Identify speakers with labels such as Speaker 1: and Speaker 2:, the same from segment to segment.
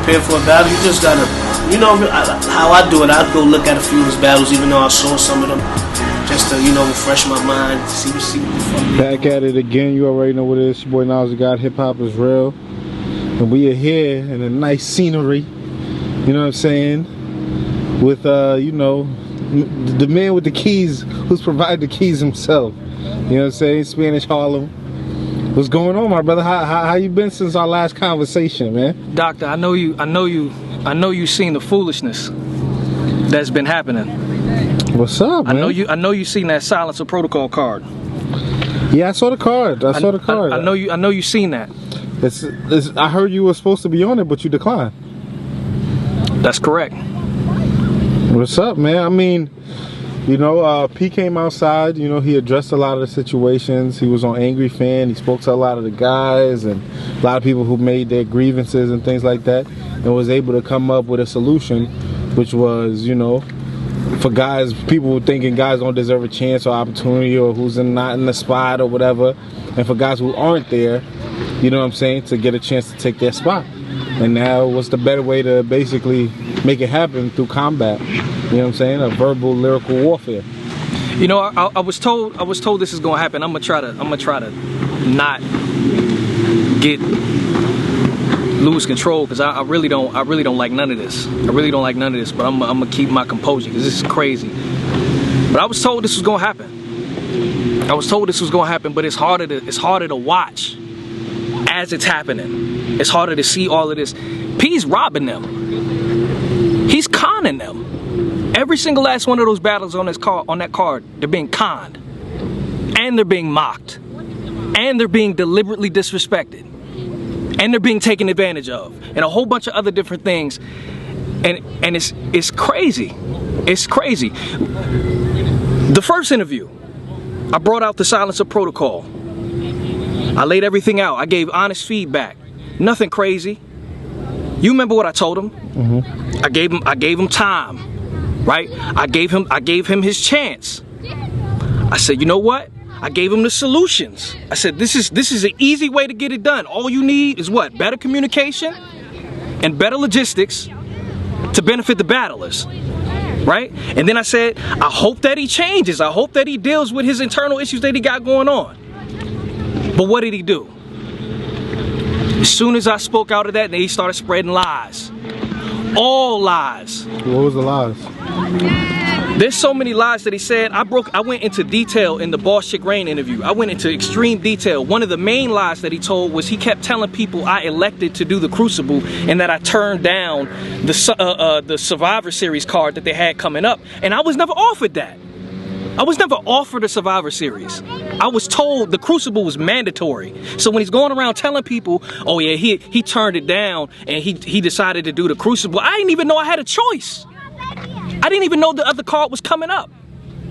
Speaker 1: prepare for a battle, you just gotta, you know, how I do it. I'd go look at a few of his battles, even though I saw some of them, just to, you know, refresh my mind, see what the fuck.
Speaker 2: Back at it again. You already know what it is. Your boy Nas the God. Hip hop is real, and we are here in a nice scenery. You know what I'm saying? With you know, the man with the keys, who's provided the keys himself. You know what I'm saying? Spanish Harlem. What's going on, my brother? How you been since our last conversation, man?
Speaker 3: Doctor, I know you seen the foolishness that's been happening.
Speaker 2: What's up, man?
Speaker 3: I know you seen that silencer protocol card.
Speaker 2: Yeah, I saw the card. I saw the card.
Speaker 3: I know you seen that.
Speaker 2: I heard you were supposed to be on it, but you declined.
Speaker 3: That's correct.
Speaker 2: What's up, man? I mean, you know, P came outside, you know, he addressed a lot of the situations. He was on Angry Fan. He spoke to a lot of the guys and a lot of people who made their grievances and things like that, and was able to come up with a solution, which was, you know, for guys, people thinking guys don't deserve a chance or opportunity, or who's not in the spot or whatever, and for guys who aren't there, you know what I'm saying, to get a chance to take their spot. And now, what's the better way to basically make it happen through combat? You know what I'm saying? A verbal, lyrical warfare.
Speaker 3: You know, I was told this is gonna happen. I'm gonna try to not lose control, because I really don't like none of this. I really don't like none of this. But I'm gonna keep my composure, because this is crazy. But I was told this was gonna happen. I was told this was gonna happen, but it's harder to watch as it's happening. It's harder to see all of this. P's robbing them. He's conning them. Every single last one of those battles on that card, they're being conned, and they're being mocked, and they're being deliberately disrespected, and they're being taken advantage of, and a whole bunch of other different things. And it's crazy. It's crazy. The first interview, I brought out the silencer protocol. I laid everything out. I gave honest feedback. Nothing crazy. You remember what I told him?
Speaker 2: Mm-hmm.
Speaker 3: I gave him time, right? I gave him his chance. I said, you know what? I gave him the solutions. I said, this is an easy way to get it done. All you need is what? Better communication and better logistics to benefit the battlers, right? And then I said, I hope that he changes. I hope that he deals with his internal issues that he got going on. But what did he do? As soon as I spoke out of that, then he started spreading lies. All lies.
Speaker 2: What was the lies?
Speaker 3: There's so many lies that he said. I went into detail in the Boss Chick Rain interview. I went into extreme detail. One of the main lies that he told was he kept telling people I elected to do the Crucible, and that I turned down the Survivor Series card that they had coming up. And I was never offered that. I was never offered a Survivor Series. I was told the Crucible was mandatory. So when he's going around telling people, oh yeah, he turned it down and he decided to do the Crucible, I didn't even know I had a choice. I didn't even know the other card was coming up.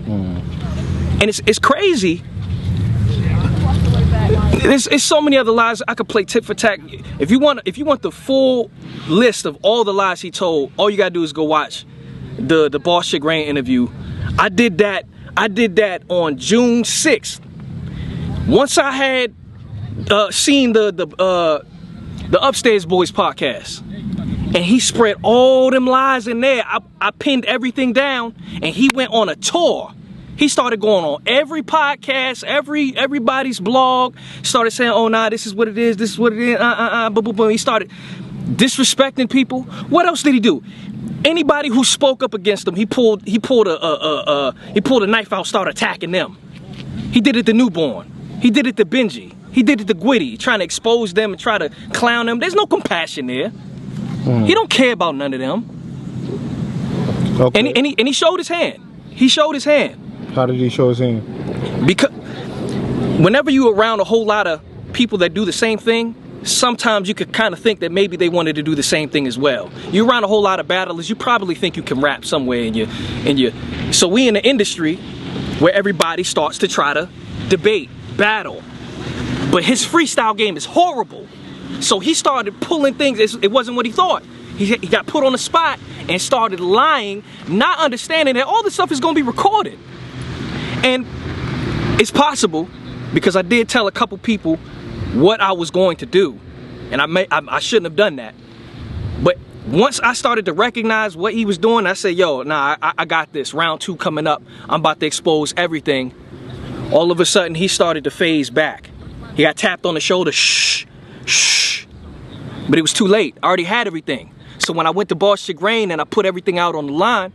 Speaker 3: And it's crazy. There's so many other lies. I could play tit for tat. If you want the full list of all the lies he told, all you gotta do is go watch the Boss Chick Rain interview. I did that on June 6th. Once I had seen the Upstairs Boys podcast, and he spread all them lies in there, I pinned everything down, and he went on a tour. He started going on every podcast, everybody's blog, started saying, oh nah, this is what it is, boom. He started disrespecting people. What else did he do? Anybody who spoke up against him, he pulled a knife out, started attacking them. He did it to Newborn. He did it to Benji. He did it to Gwitty, trying to expose them and try to clown them. There's no compassion there. He don't care about none of them. Okay. And he showed his hand. He showed his hand.
Speaker 2: How did he show his hand?
Speaker 3: Because whenever you're around a whole lot of people that do the same thing, sometimes you could kind of think that maybe they wanted to do the same thing as well. You're around a whole lot of battlers, you probably think you can rap somewhere in your. So we in the industry where everybody starts to try to debate, battle. But his freestyle game is horrible. So he started pulling things, it wasn't what he thought. He got put on the spot and started lying, not understanding that all this stuff is gonna be recorded. And it's possible, because I did tell a couple people what I was going to do, and I shouldn't have done that. But once I started to recognize what he was doing, I said, yo, nah, I got this. Round 2 coming up. I'm about to expose everything. All of a sudden, he started to phase back. He got tapped on the shoulder. Shh, shh. But it was too late. I already had everything. So when I went to Boss Chick Rain and I put everything out on the line,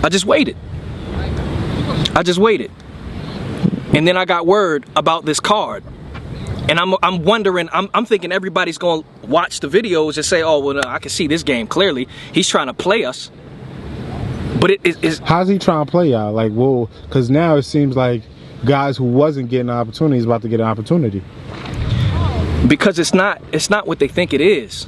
Speaker 3: I just waited. And then I got word about this card. And I'm wondering, I'm thinking everybody's going to watch the videos and say, oh, well, no, I can see this game clearly. He's trying to play us. But it's...
Speaker 2: How's he trying to play y'all? Like, well, because now it seems like guys who wasn't getting an opportunity is about to get an opportunity.
Speaker 3: Because it's not what they think it is.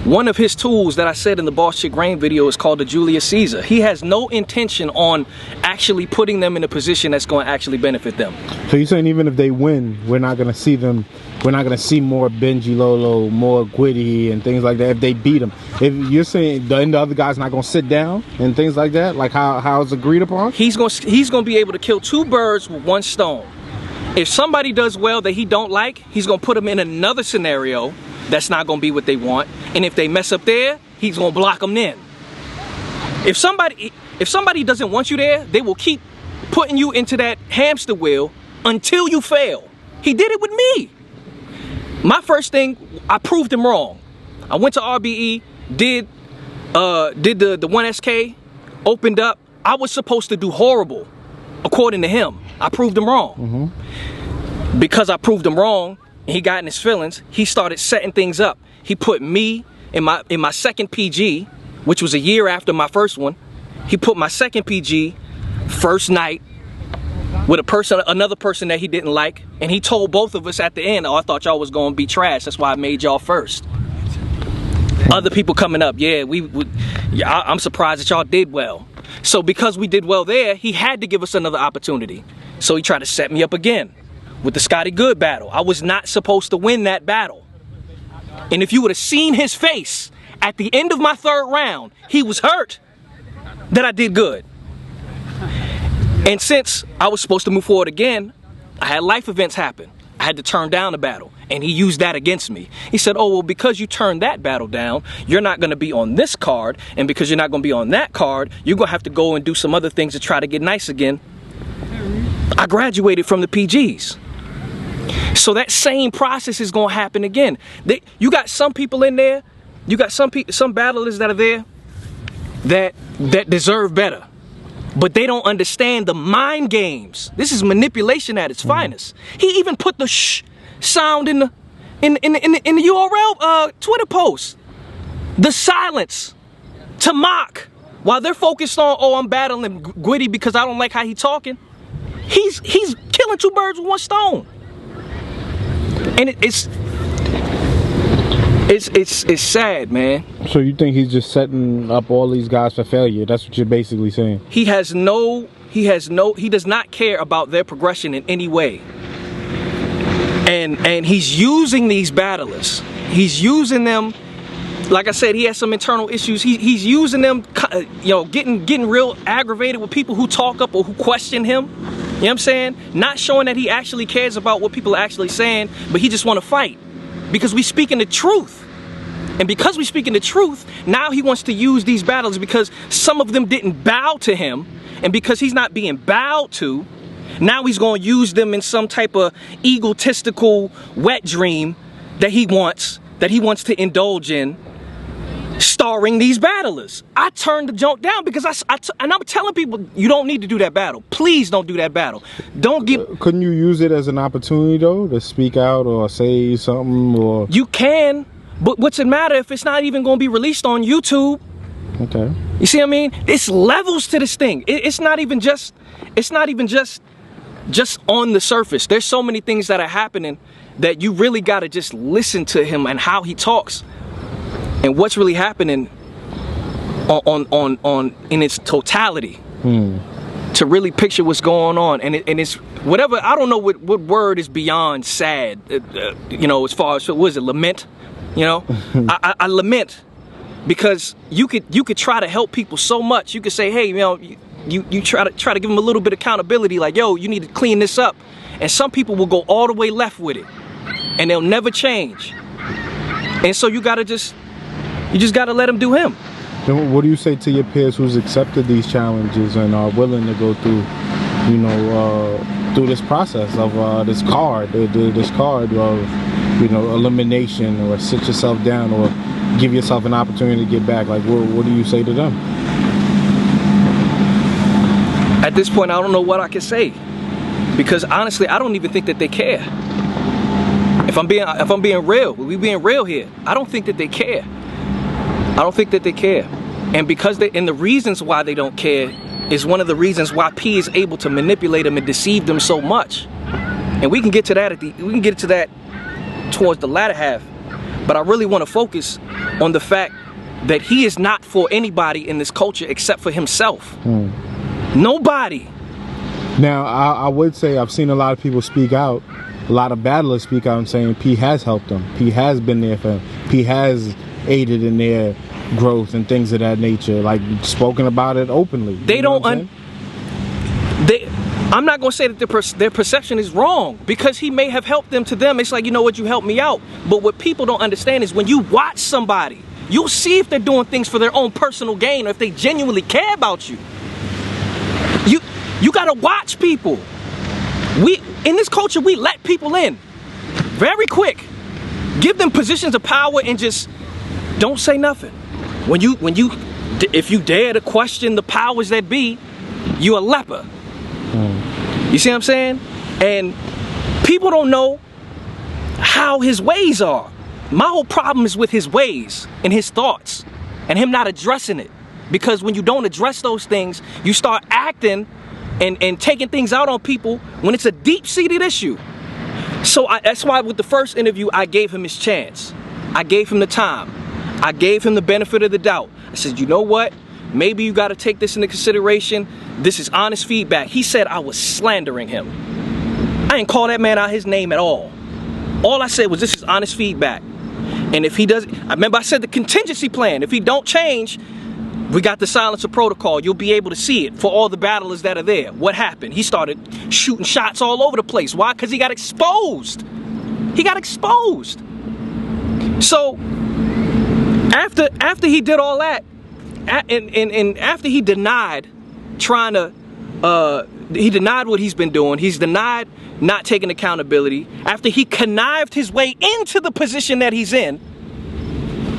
Speaker 3: One of his tools that I said in the Boss Chick Rain video is called the Julius Caesar. He has no intention on actually putting them in a position that's going to actually benefit them.
Speaker 2: So you're saying even if they win, we're not going to see them, we're not going to see more Benji Lolo, more Gwitty and things like that if they beat them. If you're saying the other guy's not going to sit down and things like that, like how it's agreed upon? He's
Speaker 3: going to be able to kill 2 birds with 1 stone. If somebody does well that he don't like, he's going to put them in another scenario that's not going to be what they want. And if they mess up there, he's going to block them then. If somebody doesn't want you there, they will keep putting you into that hamster wheel until you fail. He did it with me. My first thing, I proved him wrong. I went to RBE, did the 1SK, opened up. I was supposed to do horrible, according to him. I proved him wrong. Because I proved him wrong, and he got in his feelings, he started setting things up. He put me in my second PG, which was a year after my first one. He put my second PG first night with another person that he didn't like, and he told both of us at the end, oh, I thought y'all was gonna be trash, that's why I made y'all first. Other people coming up, yeah, I'm surprised that y'all did well. So because we did well there, he had to give us another opportunity. So he tried to set me up again with the Scotty Good battle. I was not supposed to win that battle. And if you would have seen his face at the end of my 3rd round, he was hurt that I did good. And since I was supposed to move forward again, I had life events happen. I had to turn down the battle, and he used that against me. He said, oh, well, because you turned that battle down, you're not going to be on this card, and because you're not going to be on that card, you're going to have to go and do some other things to try to get nice again. I graduated from the PGs. So that same process is going to happen again. You got some people in there, you got some battlers that are there that deserve better. But they don't understand the mind games. This is manipulation at its finest. He even put the shh sound in the URL Twitter post. The silence to mock while they're focused on, oh, I'm battling Gwitty because I don't like how he talking. He's killing 2 birds with 1 stone. And it's sad, man. So you think he's just setting up all these guys for failure? That's what you're basically saying. He does not care about their progression in any way. And he's using these battlers. He's using them. Like I said, he has some internal issues. He's using them, getting real aggravated with people who talk up or who question him. You know what I'm saying? Not showing that he actually cares about what people are actually saying, but he just want to fight. Because we speaking the truth. And because we speaking the truth, now he wants to use these battles because some of them didn't bow to him. And because he's not being bowed to, now he's going to use them in some type of egotistical wet dream that he wants to indulge in, starring these battlers. I turned the joke down because and I'm telling people, you don't need to do that battle. Please don't do that battle. Couldn't you use it as an opportunity though to speak out or say something? Or you can, but what's it matter if it's not even going to be released on YouTube? Okay. You see what I mean? It's levels to this thing. It's not even just on the surface. There's so many things that are happening that you really got to just listen to him and how he talks. And what's really happening on in its totality to really picture what's going on. And it's whatever, I don't know what word is beyond sad, as far as, what is it, lament? I lament because you could try to help people so much. You could say, hey, you try to give them a little bit of accountability, like, yo, you need to clean this up. And some people will go all the way left with it and they'll never change. And so you gotta just You just got to let him do him.
Speaker 2: Then what do you say to your peers who's accepted these challenges and are willing to go through, through this process of this card of, elimination, or sit yourself down, or give yourself an opportunity to get back? Like, what do you say to them?
Speaker 3: At this point, I don't know what I can say, because honestly, I don't even think that they care. If I'm being real, we being real here. I don't think that they care. I don't think that they care. And because and the reasons why they don't care is one of the reasons why P is able to manipulate them and deceive them so much. And we can get to that towards the latter half. But I really want to focus on the fact that he is not for anybody in this culture except for himself. Nobody.
Speaker 2: Now, I would say I've seen a lot of people speak out, a lot of battlers speak out and saying P has helped them. P has been there for them. P has aided in their growth and things of that nature, like spoken about it openly.
Speaker 3: They don't. I'm not going to say that their perception is wrong, because he may have helped them. To them, it's like, you know what, you helped me out. But what people don't understand is when you watch somebody, you'll see if they're doing things for their own personal gain or if they genuinely care about you. You got to watch people. In this culture, we let people in very quick, give them positions of power, and just don't say nothing. If you dare to question the powers that be, you're a leper. You see what I'm saying? And people don't know how his ways are. My whole problem is with his ways and his thoughts and him not addressing it. Because when you don't address those things, you start acting and taking things out on people when it's a deep-seated issue. So that's why with the first interview, I gave him his chance. I gave him the time. I gave him the benefit of the doubt. I said, you know what? Maybe you got to take this into consideration. This is honest feedback. He said I was slandering him. I didn't call that man out his name at all. All I said was, this is honest feedback. And if he doesn't, I remember I said the contingency plan. If he don't change, we got the silencer protocol. You'll be able to see it for all the battlers that are there. What happened? He started shooting shots all over the place. Why? Because he got exposed. He got exposed. So after he did all that, and after he denied he denied what he's been doing. He's denied not taking accountability. After he connived his way into the position that he's in,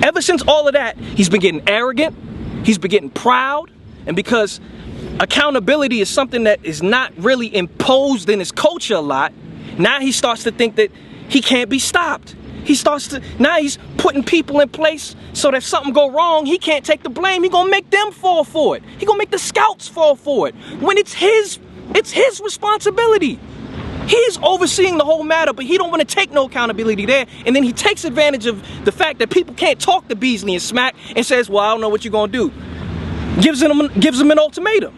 Speaker 3: ever since all of that, he's been getting arrogant. He's been getting proud. And because accountability is something that is not really imposed in his culture a lot, now he starts to think that he can't be stopped. Now he's putting people in place so that if something go wrong, he can't take the blame. He gonna make them fall for it. He gonna make the scouts fall for it. When it's his responsibility. He's overseeing the whole matter, but he don't want to take no accountability there. And then he takes advantage of the fact that people can't talk to Beasley and Smack and says, well, I don't know what you're gonna do. Gives him an ultimatum.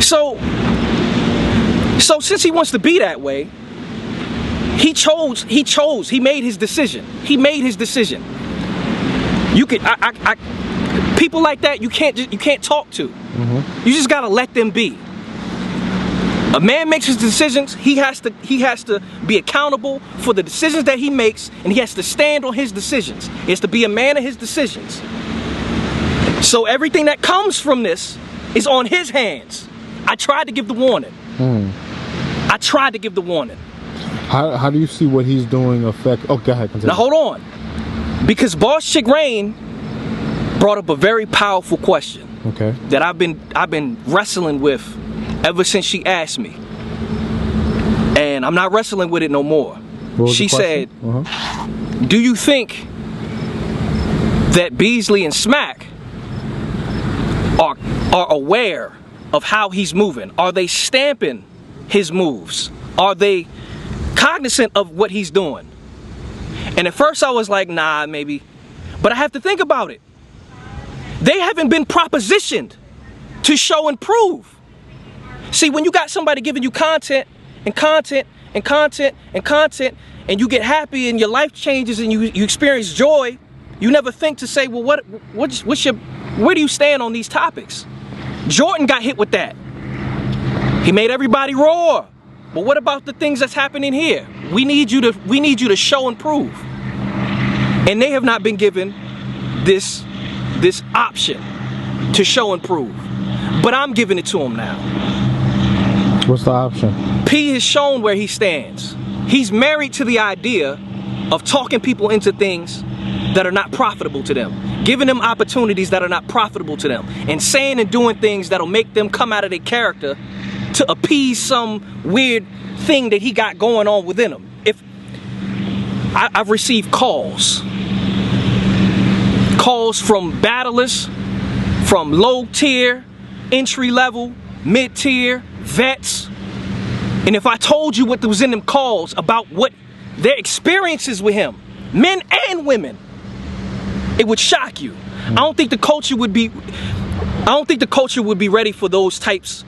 Speaker 3: So since he wants to be that way, he made his decision. People like that you can't talk to. You just gotta let them be. A man makes his decisions. He has to be accountable for the decisions that he makes, and he has to stand on his decisions. He has to be a man of his decisions. So everything that comes from this is on his hands. I tried to give the warning.
Speaker 2: How do you see what he's doing affect? Oh, go ahead. Continue.
Speaker 3: Now hold on, because Boss Chick Rain brought up a very powerful question.
Speaker 2: Okay. That
Speaker 3: I've been wrestling with ever since she asked me, and I'm not wrestling with it no more. She said, "Do you think that Beasley and Smack are aware of how he's moving? Are they stamping his moves? Are they cognizant of what he's doing?" And at first I was like, nah, maybe. But I have to think about it. They haven't been propositioned to show and prove. See, when you got somebody giving you content, and you get happy and your life changes and you experience joy, you never think to say, well, where do you stand on these topics? Jordan got hit with that. He made everybody roar. But what about the things that's happening here? We need you to show and prove. And they have not been given this option to show and prove. But I'm giving it to them now.
Speaker 2: What's the option?
Speaker 3: P has shown where he stands. He's married to the idea of talking people into things that are not profitable to them, giving them opportunities that are not profitable to them, and saying and doing things that'll make them come out of their character to appease some weird thing that he got going on within him. If I've received calls from battlers, from low tier, entry level, mid tier, vets, and if I told you what was in them calls about what their experiences with him, men and women, it would shock you. I don't think the culture would be ready for those types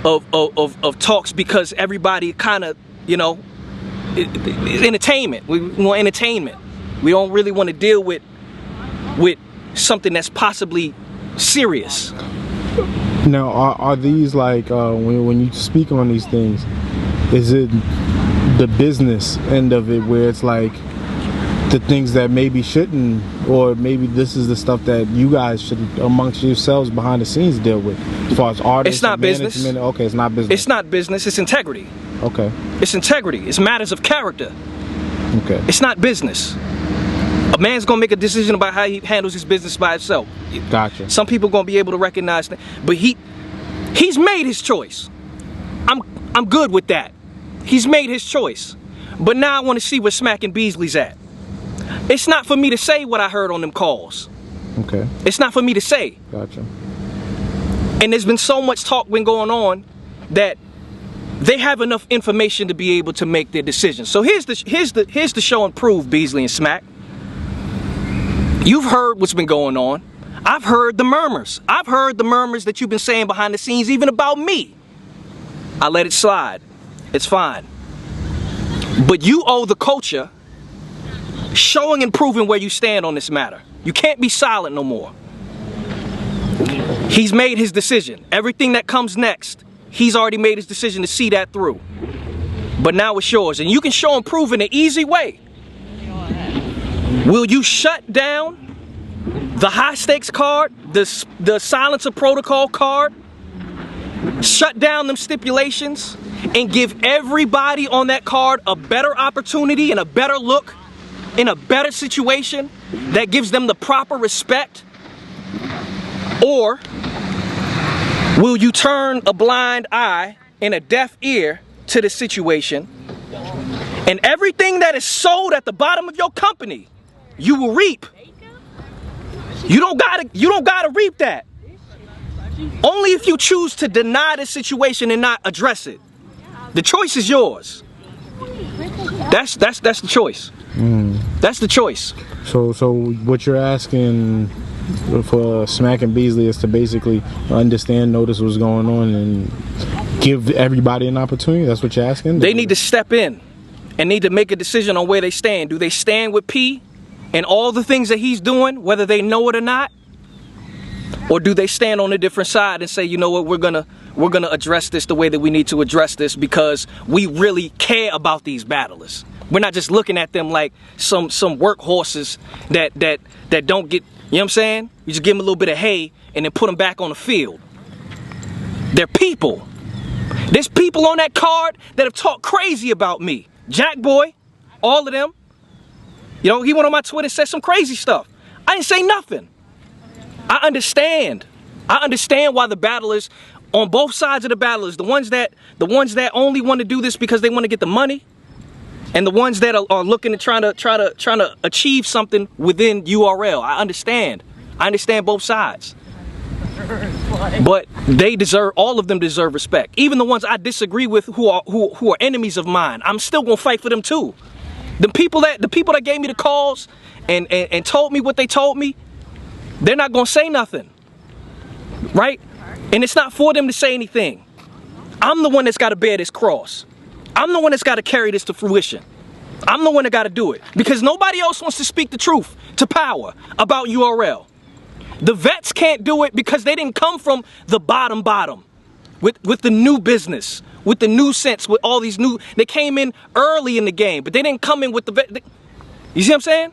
Speaker 3: of talks, because everybody kind of, you know, it's entertainment. We want entertainment. We don't really want to deal with something that's possibly serious.
Speaker 2: Now, are these like when you speak on these things, is it the business end of it where it's like the things that maybe shouldn't, or maybe this is the stuff that you guys should amongst yourselves behind the scenes deal with, as far as artists?
Speaker 3: It's not business.
Speaker 2: Okay, it's not business.
Speaker 3: It's not business. It's integrity.
Speaker 2: Okay.
Speaker 3: It's integrity. It's matters of character.
Speaker 2: Okay.
Speaker 3: It's not business. A man's gonna make a decision about how he handles his business by himself.
Speaker 2: Gotcha.
Speaker 3: Some people gonna be able to recognize that, but he's made his choice. I'm good with that. He's made his choice. But now I want to see where Smack and Beasley's at. It's not for me to say what I heard on them calls.
Speaker 2: Okay.
Speaker 3: It's not for me to say.
Speaker 2: Gotcha.
Speaker 3: And there's been so much talk been going on that they have enough information to be able to make their decisions. So here's the show and prove, Beasley and Smack. You've heard what's been going on. I've heard the murmurs. I've heard the murmurs that you've been saying behind the scenes, even about me. I let it slide. It's fine. But you owe the culture showing and proving where you stand on this matter. You can't be silent no more. He's made his decision. Everything that comes next, he's already made his decision to see that through. But now it's yours. And you can show and prove in an easy way. Will you shut down the high stakes card, the silencer protocol card, shut down them stipulations, and give everybody on that card a better opportunity and a better look in a better situation that gives them the proper respect? Or will you turn a blind eye and a deaf ear to the situation, and everything that is sold at the bottom of your company, you will reap? You don't gotta reap that. Only if you choose to deny the situation and not address it. The choice is yours. That's the choice. That's the choice.
Speaker 2: So what you're asking for Smack and Beasley is to basically understand, notice what's going on, and give everybody an opportunity? That's what you're asking?
Speaker 3: They need to step in and need to make a decision on where they stand. Do they stand with P and all the things that he's doing, whether they know it or not? Or do they stand on a different side and say, you know what, we're gonna address this the way that we need to address this, because we really care about these battlers. We're not just looking at them like some workhorses that don't get, you know what I'm saying? You just give them a little bit of hay and then put them back on the field. They're people. There's people on that card that have talked crazy about me. Jack Boy, all of them. You know, he went on my Twitter and said some crazy stuff. I didn't say nothing. I understand why the battlers on both sides of the battlers, the ones that only want to do this because they want to get the money, and the ones that are looking to trying to achieve something within URL. I understand both sides. But all of them deserve respect. Even the ones I disagree with, who are enemies of mine, I'm still gonna fight for them too. The people that gave me the calls and told me what they told me, they're not gonna say nothing, right? And it's not for them to say anything. I'm the one that's got to bear this cross. I'm the one that's got to carry this to fruition. I'm the one that got to do it, because nobody else wants to speak the truth to power about URL. The vets can't do it because they didn't come from the bottom with the new business, with the new sense, with all these new. They came in early in the game, but they didn't come in with the vet. You see what I'm saying?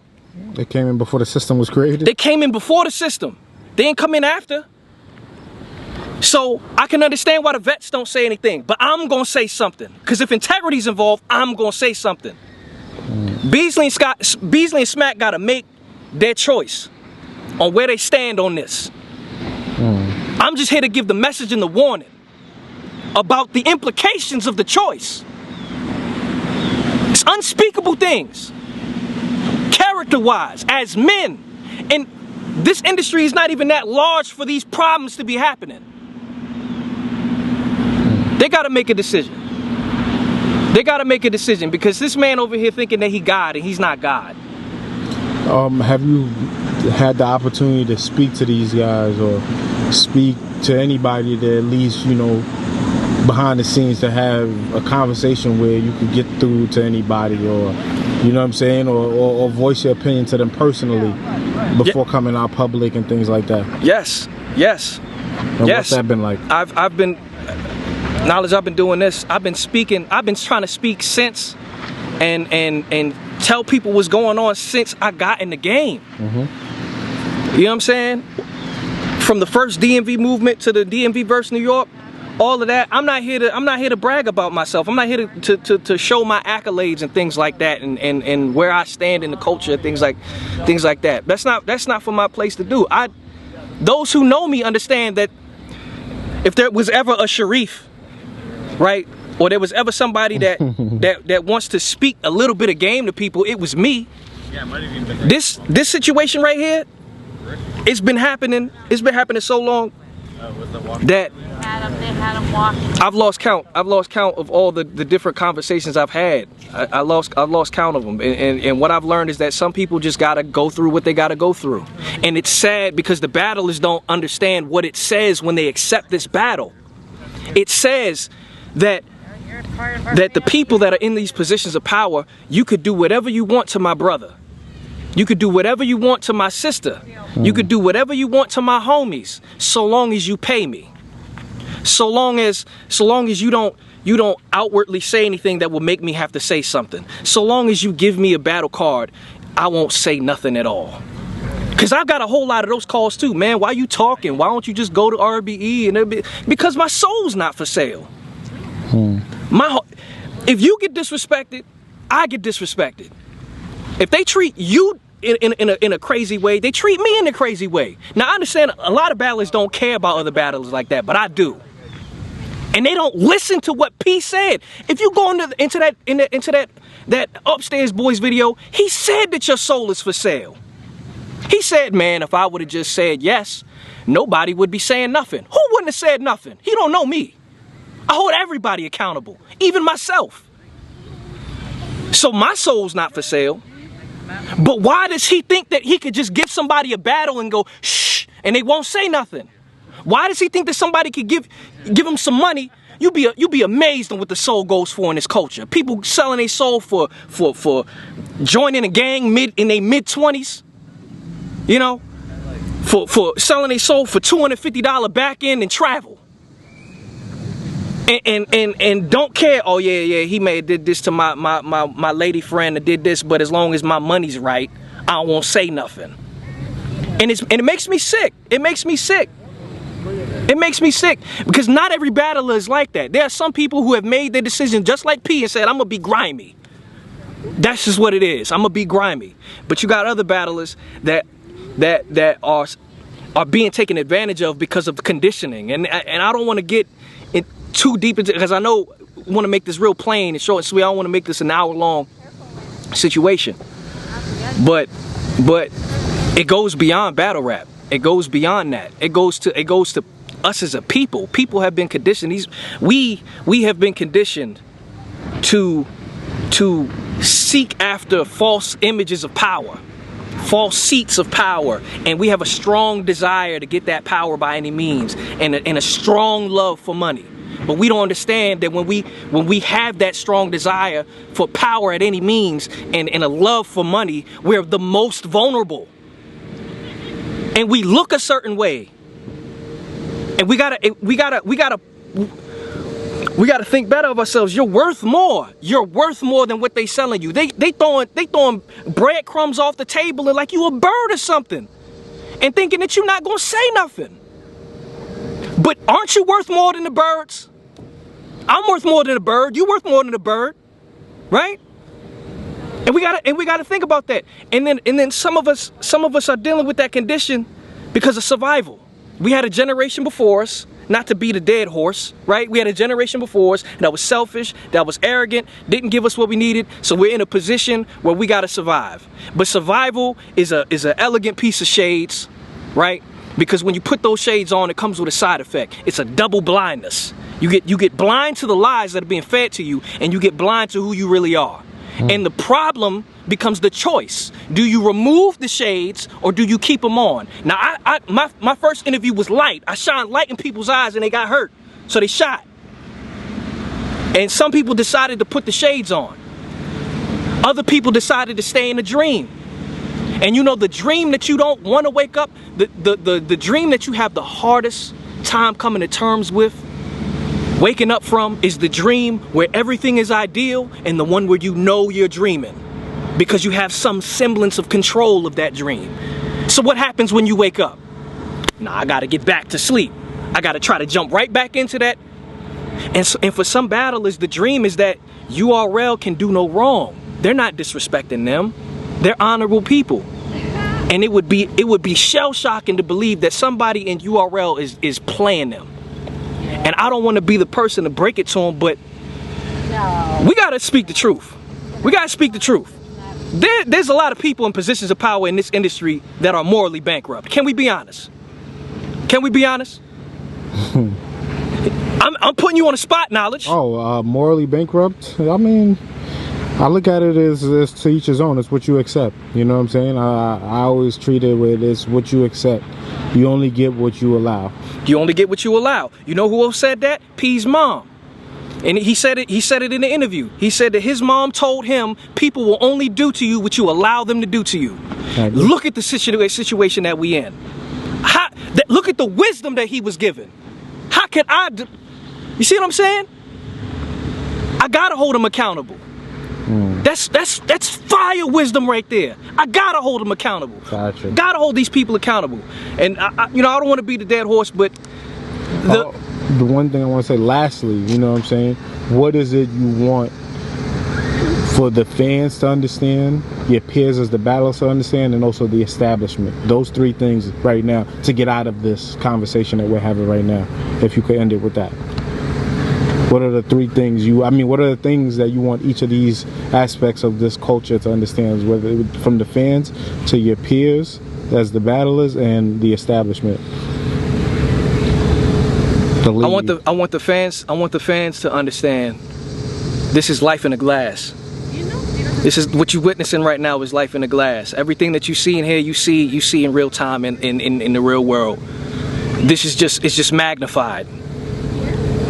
Speaker 2: They came in before the system was created?
Speaker 3: They came in before the system. They didn't come in after. So I can understand why the vets don't say anything, but I'm going to say something. Because if integrity's involved, I'm going to say something. Beasley and Smack got to make their choice on where they stand on this. I'm just here to give the message and the warning about the implications of the choice. It's unspeakable things, character-wise, as men. And this industry is not even that large for these problems to be happening. They got to make a decision. They got to make a decision, because this man over here thinking that he God, and he's not God.
Speaker 2: Have you had the opportunity to speak to these guys, or speak to anybody that at least, you know, behind the scenes, to have a conversation where you could get through to anybody, or, you know what I'm saying, or voice your opinion to them personally before coming out public and things like that?
Speaker 3: Yes.
Speaker 2: And what's that been like?
Speaker 3: I've been doing this. I've been speaking. I've been trying to speak since, and tell people what's going on since I got in the game. You know what I'm saying? From the first DMV movement to the DMV versus New York, all of that. I'm not here to brag about myself. I'm not here to show my accolades and things like that, and where I stand in the culture, things like that. That's not for my place to do. Those who know me understand that if there was ever a Sharif, right, or there was ever somebody that wants to speak a little bit of game to people, it was me. This situation right here, it's been happening so long that I've lost count. I've lost count of all the different conversations I've had. I lost count of them. And what I've learned is that some people just gotta go through what they gotta go through. And it's sad because the battlers don't understand what it says when they accept this battle. It says that the people that are in these positions of power, you could do whatever you want to my brother. You could do whatever you want to my sister. You could do whatever you want to my homies, so long as you pay me. So long as you don't outwardly say anything that will make me have to say something. So long as you give me a battle card, I won't say nothing at all. Cause I've got a whole lot of those calls too, man. Why you talking? Why don't you just go to RBE? Because my soul's not for sale. If you get disrespected, I get disrespected. If they treat you in a crazy way, they treat me in a crazy way. Now I understand a lot of battlers don't care about other battlers like that, but I do. And they don't listen to what P said. If you go into that Upstairs Boys video, he said that your soul is for sale. He said, man, if I would have just said yes, nobody would be saying nothing. Who wouldn't have said nothing? He don't know me. I hold everybody accountable, even myself. So my soul's not for sale. But why does he think that he could just give somebody a battle and go, shh, and they won't say nothing? Why does he think that somebody could give him some money? You'll be amazed on what the soul goes for in this culture. People selling their soul for joining a gang in their mid-20s. You know? For selling their soul for $250 back end and travel. And don't care. Oh yeah, he may have did this to my lady friend that did this, but as long as my money's right, I won't say nothing. And it makes me sick. It makes me sick because not every battler is like that. There are some people who have made their decision just like P and said, I'm gonna be grimy. That's just what it is. I'm gonna be grimy. But you got other battlers that are being taken advantage of because of conditioning. And I don't want to get too deep into, because I know I want to make this real plain and short and sweet. I don't want to make this an hour-long situation, but it goes beyond battle rap. It goes beyond that. It goes to us as a people. People have been conditioned. We have been conditioned to seek after false images of power, false seats of power, and we have a strong desire to get that power by any means, and a strong love for money. But we don't understand that when we have that strong desire for power at any means and a love for money, we're the most vulnerable. And we look a certain way. And we gotta We got to think better of ourselves. You're worth more. You're worth more than what they selling you. They throwing breadcrumbs off the table and like you a bird or something, and thinking that you're not gonna say nothing. But aren't you worth more than the birds? I'm worth more than a bird. You worth more than a bird, right? And we gotta think about that. And then some of us are dealing with that condition because of survival. We had a generation before us, not to beat a dead horse, right? We had a generation before us that was selfish, that was arrogant, didn't give us what we needed, so we're in a position where we gotta survive. But survival is an elegant piece of shades, right? Because when you put those shades on, it comes with a side effect. It's a double blindness. You get blind to the lies that are being fed to you, and you get blind to who you really are. And the problem becomes the choice. Do you remove the shades or do you keep them on? Now, my first interview was light. I shined light in people's eyes and they got hurt. So they shot. And some people decided to put the shades on. Other people decided to stay in the dream. And you know, the dream that you don't want to wake up, the dream that you have the hardest time coming to terms with, waking up from, is the dream where everything is ideal and the one where you know you're dreaming because you have some semblance of control of that dream. So what happens when you wake up? Nah, I gotta get back to sleep. I gotta try to jump right back into that. And for some battlers, the dream is that URL can do no wrong. They're not disrespecting them. They're honorable people. And it would be shell-shocking to believe that somebody in URL is playing them. And I don't want to be the person to break it to them, but we got to speak the truth. We got to speak the truth. There's a lot of people in positions of power in this industry that are morally bankrupt. Can we be honest? Can we be honest? I'm putting you on the spot, Knowledge.
Speaker 2: Morally bankrupt? I mean, I look at it as to each his own. It's what you accept. You know what I'm saying? I always treat it with it's what you accept. You only get what you allow.
Speaker 3: You only get what you allow. You know who else said that? P's mom. And he said it in the interview. He said that his mom told him people will only do to you what you allow them to do to you. Look at the situation that we in. Look at the wisdom that he was given. How can I do? You see what I'm saying? I gotta hold him accountable. That's fire wisdom right there. I gotta hold them accountable.
Speaker 2: Gotcha.
Speaker 3: Gotta hold these people accountable. And I don't want to be the dead horse, but
Speaker 2: the one thing I want to say lastly, you know what I'm saying? What is it you want for the fans to understand, your peers as the battlers to understand, and also the establishment? Those three things right now to get out of this conversation that we're having right now. If you could end it with that. What are the three things what are the things that you want each of these aspects of this culture to understand, whether from the fans to your peers as the battlers and the establishment? I want the fans to understand this is life in a glass. This is what you're witnessing right now is life in a glass. Everything that you see in here, you see in real time in the real world. This is just magnified.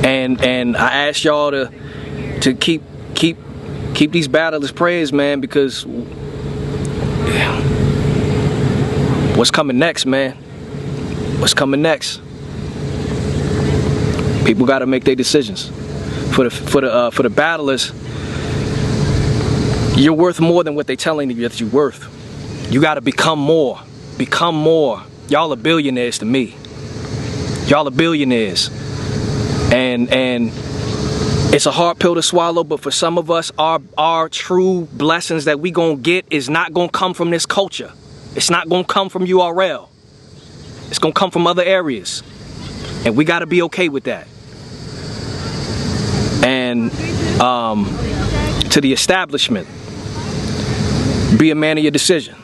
Speaker 2: And I ask y'all to keep these battlers prayers, man, because what's coming next, man? What's coming next? People got to make their decisions. For the battlers, you're worth more than what they're telling you that you're worth. You got to become more. Become more. Y'all are billionaires to me. Y'all are billionaires. And it's a hard pill to swallow, but for some of us, our true blessings that we gonna get is not gonna come from this culture. It's not gonna come from URL. It's gonna come from other areas. And we gotta be okay with that. And to the establishment, be a man of your decision.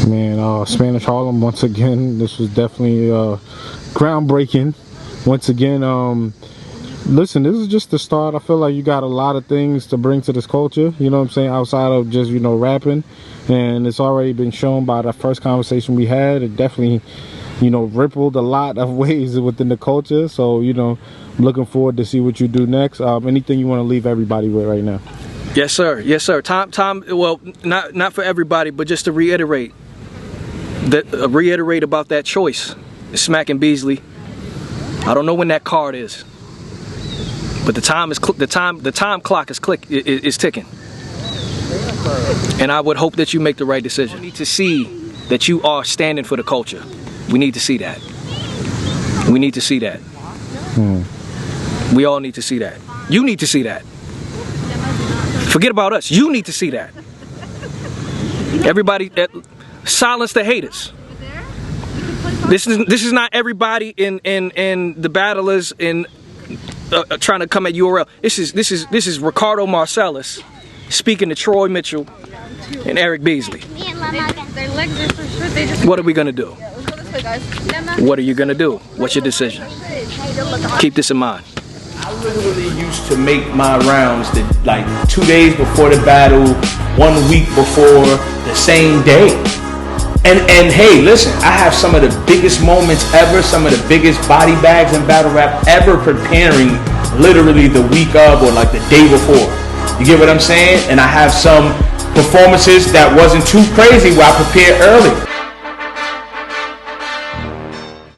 Speaker 2: Man, Spanish Harlem, once again, this was definitely groundbreaking. Once again, listen, this is just the start. I feel like you got a lot of things to bring to this culture, you know what I'm saying, outside of just, rapping. And it's already been shown by the first conversation we had. It definitely, rippled a lot of ways within the culture. So, I'm looking forward to see what you do next. Anything you want to leave everybody with right now?
Speaker 3: Yes, sir. Yes, sir. Time. Well, not for everybody, but just to reiterate about that choice. is smacking Beasley. I don't know when that card is, but the time clock is ticking. And I would hope that you make the right decision. We need to see that you are standing for the culture. We need to see that. We need to see that. We all need to see that. You need to see that. Forget about us. You need to see that. Everybody, silence the haters. This is not everybody in the battlers in trying to come at URL. This is Ricardo Marcellus speaking to Troy Mitchell and Eric Beasley. What are we gonna do? What are you gonna do? What's your decision? Keep this in mind.
Speaker 4: I literally used to make my rounds like 2 days before the battle, 1 week before, the same day. And hey, listen, I have some of the biggest moments ever, some of the biggest body bags in battle rap ever preparing literally the week of or like the day before. You get what I'm saying? And I have some performances that wasn't too crazy where I prepared early.